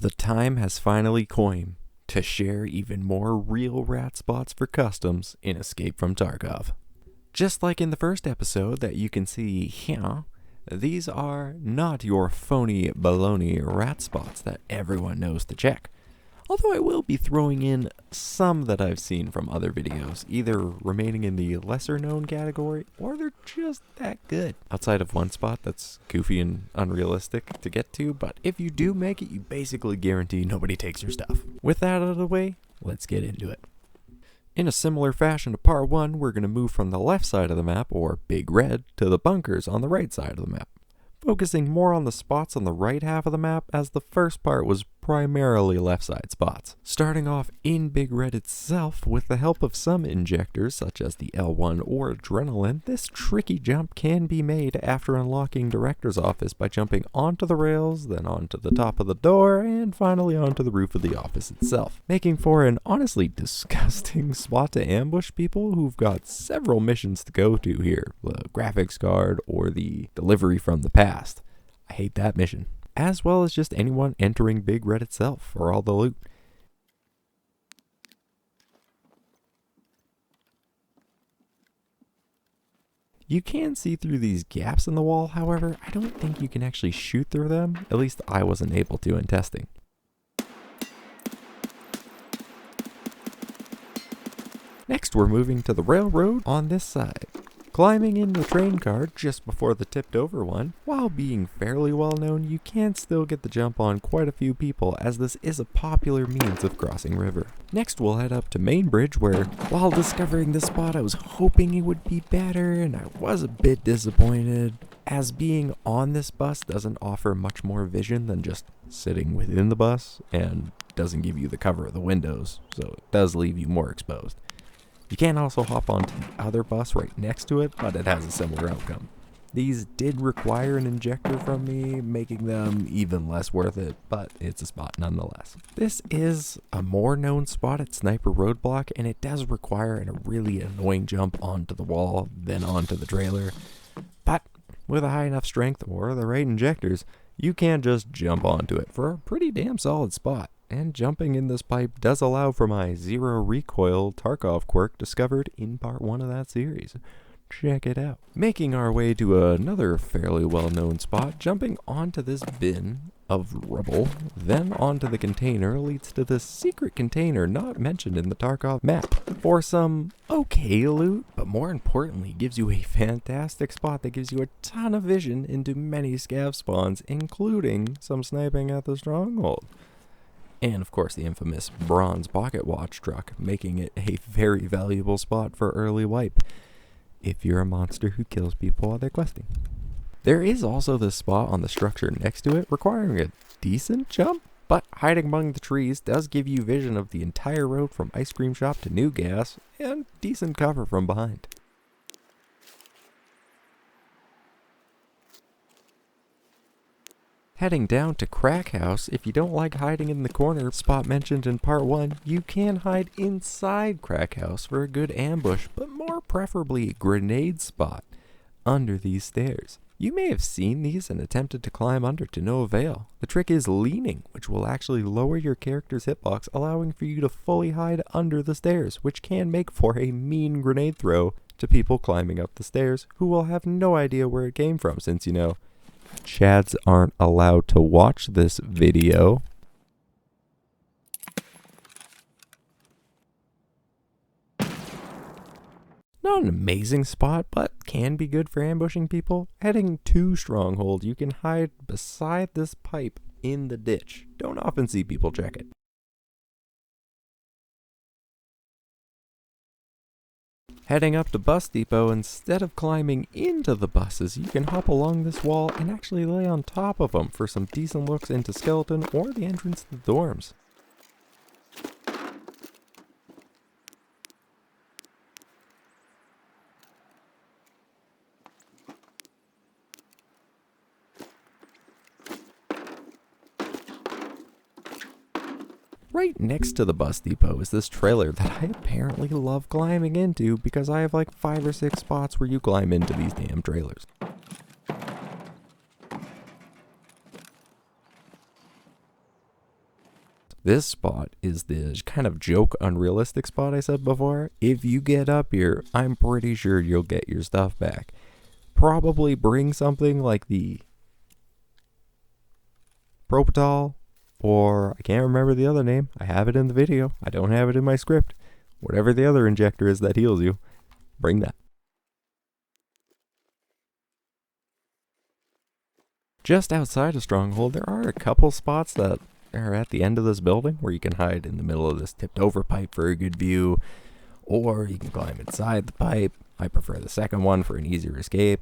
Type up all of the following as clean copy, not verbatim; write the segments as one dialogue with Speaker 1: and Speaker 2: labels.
Speaker 1: The time has finally come to share even more real rat spots for customs in Escape from Tarkov. Just like in the first episode that you can see here, these are not your phony baloney rat spots that everyone knows to check. Although I will be throwing in some that I've seen from other videos, either remaining in the lesser known category or they're just that good. Outside of one spot that's goofy and unrealistic to get to, but if you do make it, you basically guarantee nobody takes your stuff. With that out of the way, let's get into it. In a similar fashion to part 1, we're going to move from the left side of the map, or Big Red, to the bunkers on the right side of the map, focusing more on the spots on the right half of the map as the first part was primarily left side spots. Starting off in Big Red itself, with the help of some injectors such as the L1 or Adrenaline, this tricky jump can be made after unlocking Director's Office by jumping onto the rails, then onto the top of the door, and finally onto the roof of the office itself, making for an honestly disgusting spot to ambush people who've got several missions to go to here, the graphics card or the delivery from the past. I hate that mission. As well as just anyone entering Big Red itself for all the loot. You can see through these gaps in the wall, however, I don't think you can actually shoot through them, at least I wasn't able to in testing. Next we're moving to the railroad on this side. Climbing in the train car just before the tipped over one, while being fairly well known, you can still get the jump on quite a few people as this is a popular means of crossing river. Next we'll head up to Main Bridge where, while discovering this spot I was hoping it would be better and I was a bit disappointed, as being on this bus doesn't offer much more vision than just sitting within the bus and doesn't give you the cover of the windows, so it does leave you more exposed. You can also hop onto the other bus right next to it, but it has a similar outcome. These did require an injector from me, making them even less worth it, but it's a spot nonetheless. This is a more known spot at Sniper Roadblock, and it does require a really annoying jump onto the wall, then onto the trailer. But with a high enough strength or the right injectors, you can just jump onto it for a pretty damn solid spot. And jumping in this pipe does allow for my zero recoil Tarkov quirk discovered in part 1 of that series. Check it out. Making our way to another fairly well-known spot, jumping onto this bin of rubble, then onto the container leads to this secret container not mentioned in the Tarkov map for some okay loot, but more importantly gives you a fantastic spot that gives you a ton of vision into many scav spawns, including some sniping at the stronghold. And of course the infamous bronze pocket watch truck, making it a very valuable spot for early wipe, if you're a monster who kills people while they're questing. There is also this spot on the structure next to it, requiring a decent jump, but hiding among the trees does give you vision of the entire road from Ice Cream Shop to New Gas, and decent cover from behind. Heading down to Crack House, if you don't like hiding in the corner spot mentioned in part 1, you can hide inside Crack House for a good ambush, but more preferably a grenade spot under these stairs. You may have seen these and attempted to climb under to no avail. The trick is leaning, which will actually lower your character's hitbox, allowing for you to fully hide under the stairs, which can make for a mean grenade throw to people climbing up the stairs who will have no idea where it came from, since Chads aren't allowed to watch this video. Not an amazing spot, but can be good for ambushing people. Heading to Stronghold, you can hide beside this pipe in the ditch. Don't often see people check it. Heading up to Bus Depot, instead of climbing into the buses, you can hop along this wall and actually lay on top of them for some decent looks into Skeleton or the entrance to the dorms. Right next to the bus depot is this trailer that I apparently love climbing into because I have like 5 or 6 spots where you climb into these damn trailers. This spot is the kind of joke unrealistic spot I said before. If you get up here, I'm pretty sure you'll get your stuff back. Probably bring something like the Propital, or I can't remember the other name. I have it in the video. I don't have it in my script. Whatever the other injector is that heals you, bring that. Just outside of Stronghold, there are a couple spots that are at the end of this building where you can hide in the middle of this tipped over pipe for a good view, or you can climb inside the pipe. I prefer the second one for an easier escape,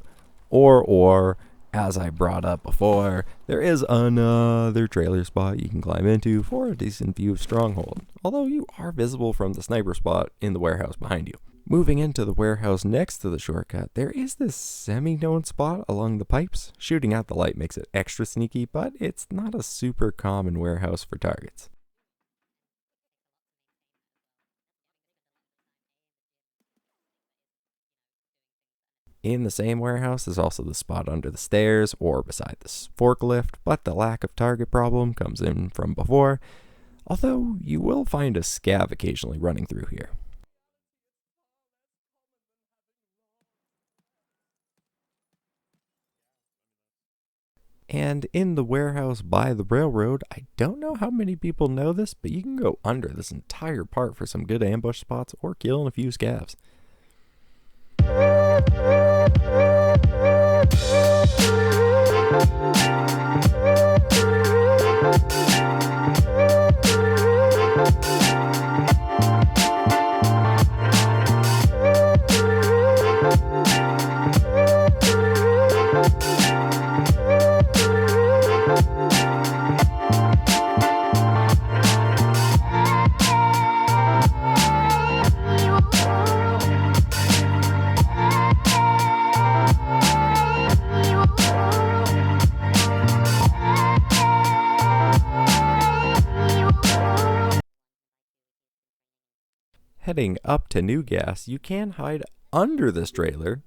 Speaker 1: or as I brought up before, there is another trailer spot you can climb into for a decent view of Stronghold, although you are visible from the sniper spot in the warehouse behind you. Moving into the warehouse next to the shortcut, there is this semi-known spot along the pipes. Shooting at the light makes it extra sneaky, but it's not a super common warehouse for targets. In the same warehouse is also the spot under the stairs or beside this forklift, but the lack of target problem comes in from before, although you will find a scav occasionally running through here. And in the warehouse by the railroad, I don't know how many people know this, but you can go under this entire part for some good ambush spots or killing a few scavs. Heading up to New Gas, you can hide under this trailer.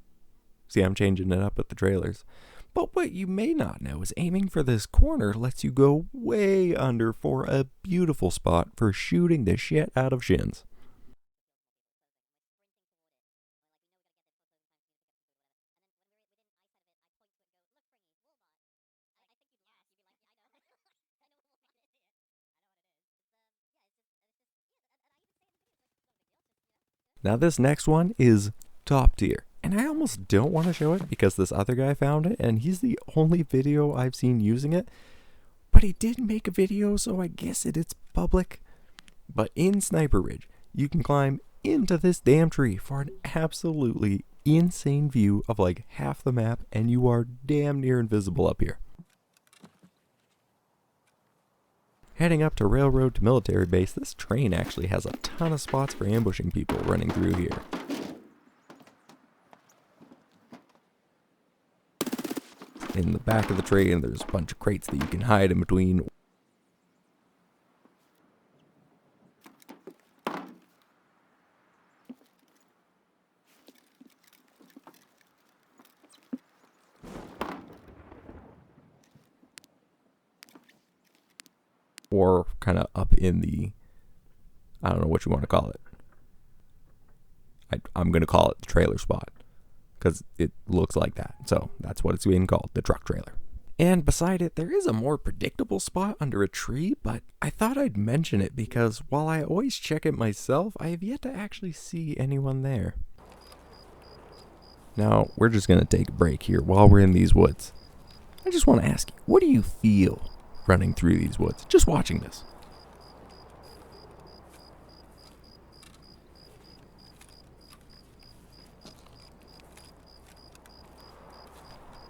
Speaker 1: See, I'm changing it up with the trailers. But what you may not know is aiming for this corner lets you go way under for a beautiful spot for shooting the shit out of shins. Now this next one is top tier, and I almost don't want to show it because this other guy found it and he's the only video I've seen using it, but he did make a video, so I guess it's public. But in Sniper Ridge, you can climb into this damn tree for an absolutely insane view of like half the map, and you are damn near invisible up here. Heading up to Railroad to Military Base, this train actually has a ton of spots for ambushing people running through here. In the back of the train, there's a bunch of crates that you can hide in between. Or kind of up in the, I don't know what you want to call it. I'm going to call it the trailer spot because it looks like that. So that's what it's being called, the truck trailer. And beside it, there is a more predictable spot under a tree, but I thought I'd mention it because while I always check it myself, I have yet to actually see anyone there. Now, we're just going to take a break here while we're in these woods. I just want to ask you, what do you feel running through these woods, just watching this?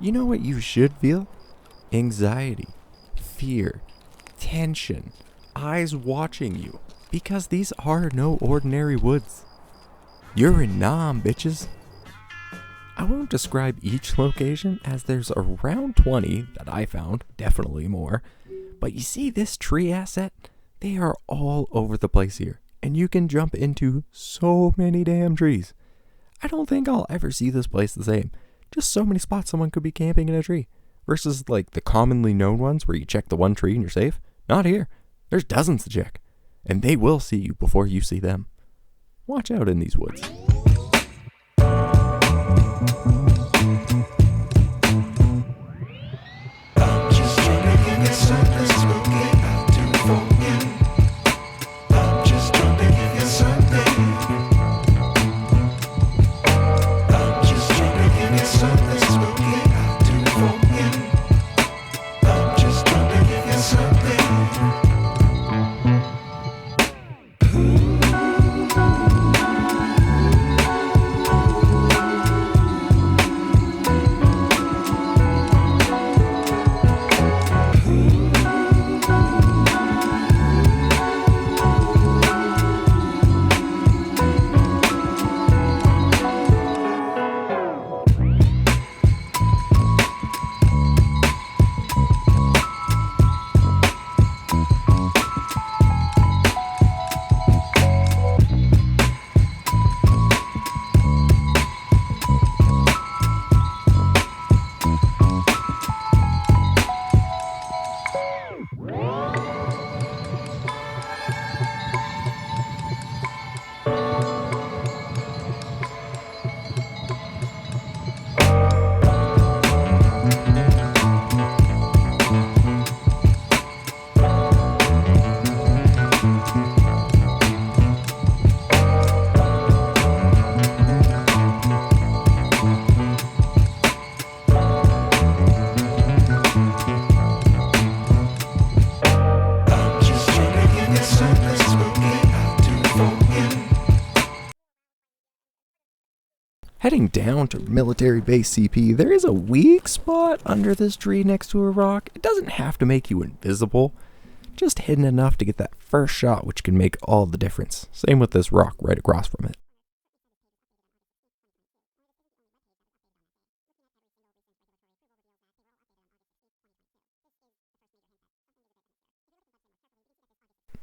Speaker 1: You know what you should feel? Anxiety, fear, tension, eyes watching you, because these are no ordinary woods. You're in Nam, bitches. I won't describe each location as there's around 20 that I found, definitely more. But you see this tree asset? They are all over the place here, and you can jump into so many damn trees. I don't think I'll ever see this place the same. Just so many spots someone could be camping in a tree. Versus like the commonly known ones where you check the one tree and you're safe. Not here. There's dozens to check, and they will see you before you see them. Watch out in these woods. Heading down to Military Base CP, there is a weak spot under this tree next to a rock. It doesn't have to make you invisible, just hidden enough to get that first shot, which can make all the difference. Same with this rock right across from it.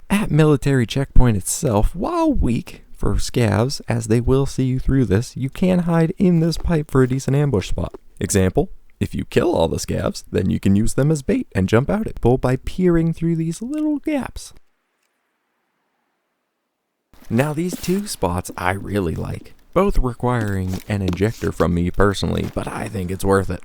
Speaker 1: At Military Checkpoint itself, while weak for scavs, as they will see you through this, you can hide in this pipe for a decent ambush spot. Example, if you kill all the scavs, then you can use them as bait and jump out at people by peering through these little gaps. Now these two spots I really like, both requiring an injector from me personally, but I think it's worth it.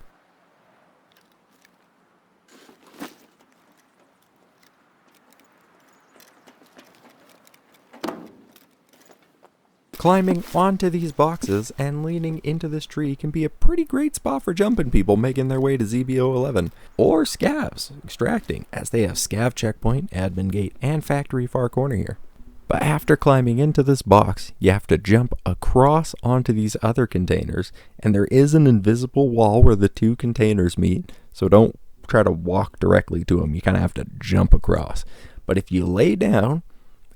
Speaker 1: Climbing onto these boxes and leaning into this tree can be a pretty great spot for jumping people making their way to ZBO11, or scavs extracting, as they have scav checkpoint, admin gate, and factory far corner here. But after climbing into this box, you have to jump across onto these other containers, and there is an invisible wall where the two containers meet, so don't try to walk directly to them, you kind of have to jump across. But if you lay down,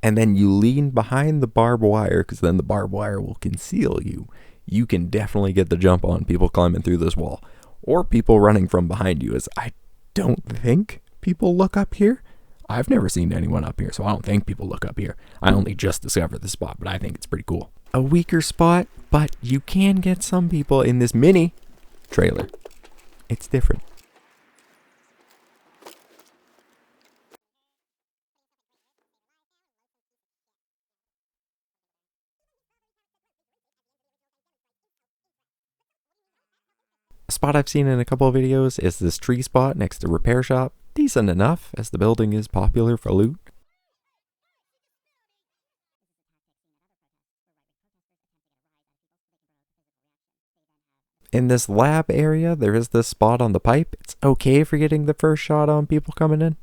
Speaker 1: and then you lean behind the barbed wire, because then the barbed wire will conceal you, you can definitely get the jump on people climbing through this wall, or people running from behind you, as I don't think people look up here. I've never seen anyone up here, so I don't think people look up here. I only just discovered this spot, but I think it's pretty cool. A weaker spot, but you can get some people in this mini trailer. It's different. A spot I've seen in a couple of videos is this tree spot next to repair shop. Decent enough, as the building is popular for loot. In this lab area, there is this spot on the pipe. It's okay for getting the first shot on people coming in.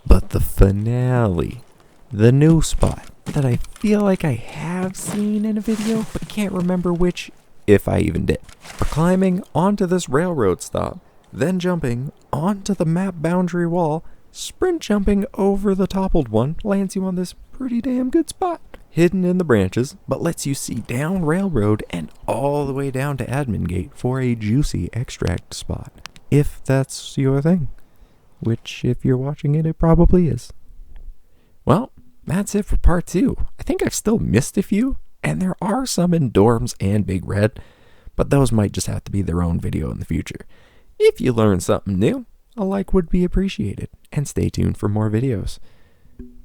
Speaker 1: But the finale, the new spot that I feel like I have seen in a video, but can't remember which, if I even did. For climbing onto this railroad stop, then jumping onto the map boundary wall, sprint jumping over the toppled one lands you on this pretty damn good spot. Hidden in the branches, but lets you see down railroad and all the way down to admin gate for a juicy extract spot. If that's your thing. Which, if you're watching it, it probably is. Well, that's it for part 2. I think I've still missed a few, and there are some in dorms and Big Red, but those might just have to be their own video in the future. If you learn something new, a like would be appreciated, and stay tuned for more videos.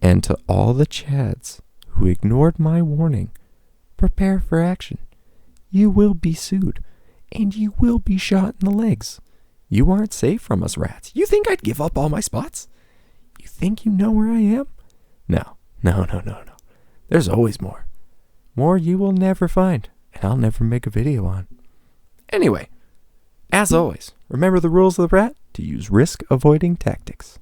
Speaker 1: And to all the Chads who ignored my warning, prepare for action. You will be sued, and you will be shot in the legs. You aren't safe from us rats. You think I'd give up all my spots? You think you know where I am? No. There's always more. More you will never find, and I'll never make a video on. Anyway, as always, remember the rules of the rat to use risk-avoiding tactics.